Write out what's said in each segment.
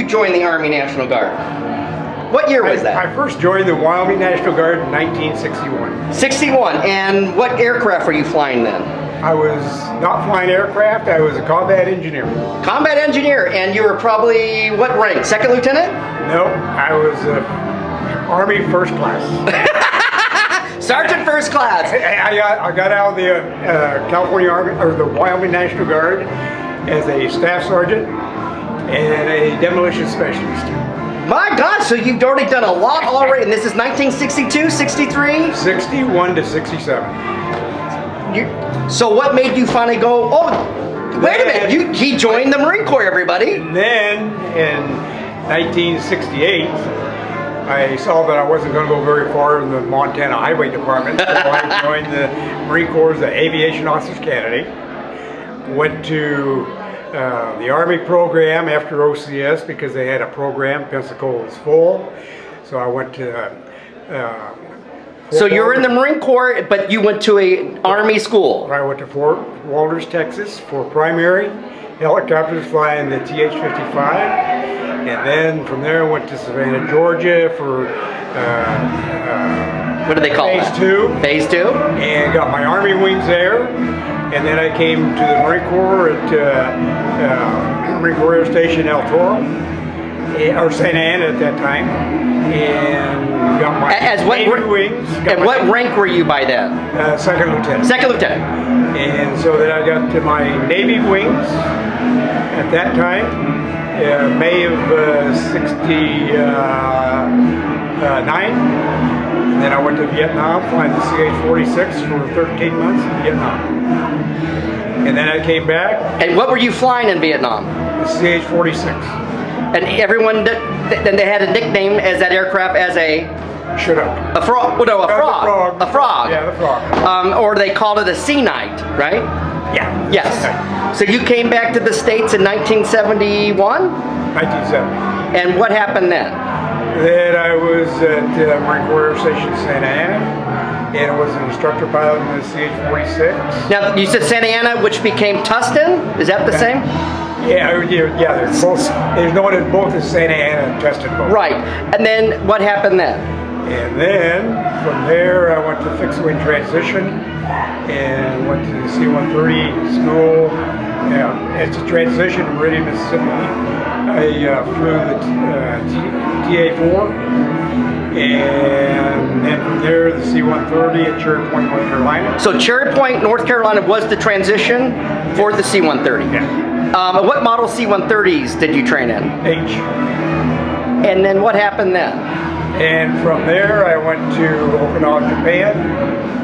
join the Army National Guard? What year was that? I first joined the Wyoming National Guard in 1961. 61. And what aircraft were you flying then? I was not flying aircraft, I was a combat engineer. Combat engineer, and you were probably what rank? Second lieutenant? No, I was Army first class. Sergeant first class. I got out of the California Army, or the Wyoming National Guard, as a staff sergeant and a demolition specialist. My God, so you've already done a lot already, and this is 1962, 63? 61 to 67. So what made you finally go, oh, wait a minute, he joined the Marine Corps, everybody. And then in 1968, I saw that I wasn't going to go very far in the Montana Highway Department, so I joined the Marine Corps as an aviation officer's candidate. Went to the Army program after OCS because they had a program. Pensacola was full, so I went to. So you were in the Marine Corps, but you went to a Army school. I went to Fort Walters, Texas for primary helicopters flying the TH-55. And then from there I went to Savannah, Georgia for what do they call Phase that? 2. Phase 2? And got my Army wings there. And then I came to the Marine Corps at Marine Corps Air Station El Toro, or Santa Ana at that time. And got my Navy wings. And what rank were you by then? Second lieutenant. Second lieutenant. And so then I got to my Navy wings at that time. May of 69. And then I went to Vietnam, flying the CH-46 for 13 months in Vietnam. And then I came back. And what were you flying in Vietnam? The CH-46. And everyone, then they had a nickname as that aircraft as a... Shut up. A frog. No, a frog. A frog. Yeah, the frog. Or they called it a sea knight, right? Yeah. Yes. So you came back to the States in 1971? 1970. And what happened then? Then I was at Marine Corps Air Station Santa Ana, and I was an instructor pilot in the CH-46. Now, you said Santa Ana, which became Tustin? Is that the same? Yeah, there's both. There's no one in both is Santa Ana and Tustin both. Right. And then what happened then? And then from there I went to fixed wing transition and went to the C-130 school. It's a transition in Meridian, Mississippi. I flew the TA-4, and then from there the C-130 at Cherry Point, North Carolina. So Cherry Point, North Carolina was the transition for the C-130. Yeah. What model C-130s did you train in? H. And then what happened then? And from there I went to Okinawa, Japan,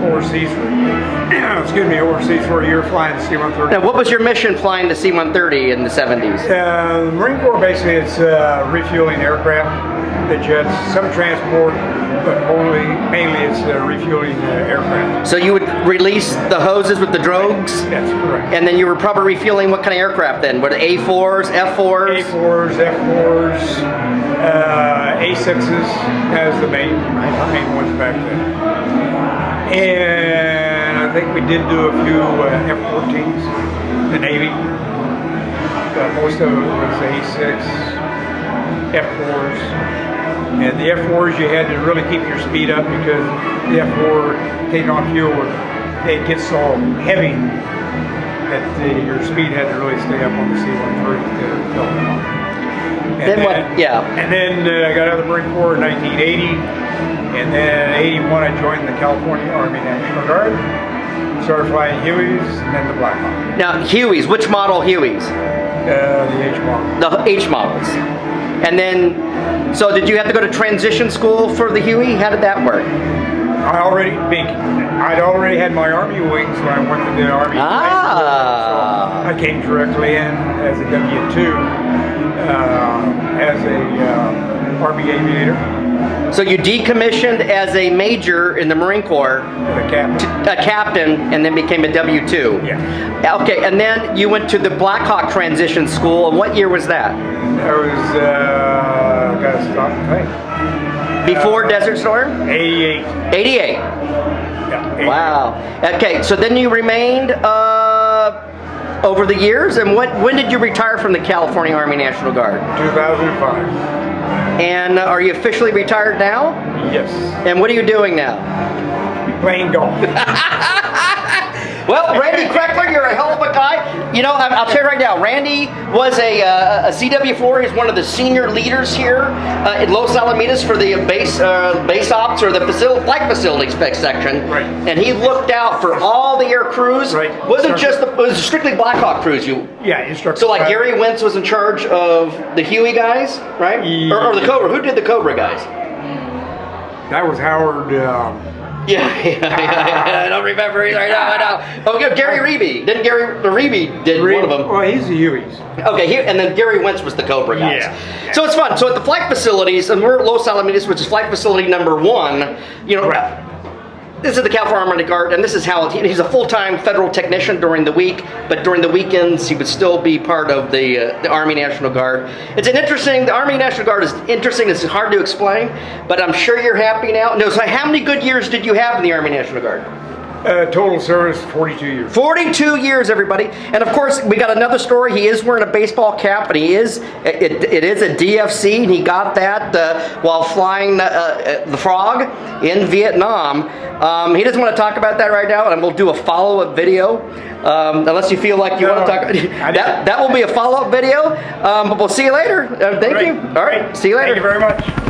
overseas for a year flying the C-130. Now, what was your mission flying the C-130 in the 70s? The Marine Corps basically is refueling aircraft. The jets, some transport, but mainly it's refueling aircraft. So you would release the hoses with the drogues? That's correct. And then you were probably refueling what kind of aircraft then? Were it A4s, F4s? A4s, F4s, A6s as the main ones back then. And I think we did do a few F-14s, the Navy. Most of it was A6, F4s. And the F4s, you had to really keep your speed up because the F4 taking on fuel, it gets so heavy that your speed had to really stay up on the C-130 to fill them up. And then I got out of the Marine Corps in 1980, and then in 81 I joined the California Army National Guard. Started flying Hueys and then the Black Hawk. Now, Hueys, which model Hueys? The H model. The H models. And then, so did you have to go to transition school for the Huey? How did that work? I'd already had my Army wings when I went to the Army. So I came directly in as a W-2, as a Army aviator. So you decommissioned as a major in the Marine Corps, a captain, and then became a W-2. Yeah. Okay, and then you went to the Black Hawk transition school, and what year was that? That was, gotta stop and think. Before Desert Storm? 88. 88. Yeah, 88. Wow. Okay, so then you remained over the years. And when did you retire from the California Army National Guard? 2005. And are you officially retired now? Yes. And what are you doing now? Playing golf. Well, Randy Krekeler, you're a hell of a guy. You know, I'll tell you right now, Randy was a CW4. He's one of the senior leaders here in Los Alamitos for the base ops or the flight facility section. Right. And he looked out for all the air crews. Right. It was strictly Black Hawk crews. Yeah, instructor. So like Gary Wentz was in charge of the Huey guys, right? Yeah. Or the Cobra. Who did the Cobra guys? That was Howard. Yeah, I don't remember either. I know. Oh, Gary Reeby. Didn't Reeby did one of them? Well, he's the Hueys. Okay, and then Gary Wentz was the Cobra guys. Yeah. So it's fun. So at the flight facilities, and we're at Los Alamitos, which is flight facility number 1. You know, Right. This is the California Army Guard, and this is how he's a full-time federal technician during the week, but during the weekends he would still be part of the Army National Guard. The Army National Guard is interesting. It's hard to explain, but I'm sure you're happy now. No, so how many good years did you have in the Army National Guard? Total service, 42 years. 42 years, everybody. And of course, we got another story. He is wearing a baseball cap, but it is a DFC, and he got that while flying the Frog in Vietnam. He doesn't want to talk about that right now, and we'll do a follow-up video. Unless you feel like you want to talk. That will be a follow-up video. But we'll see you later. Thank you. All right. See you later. Thank you very much.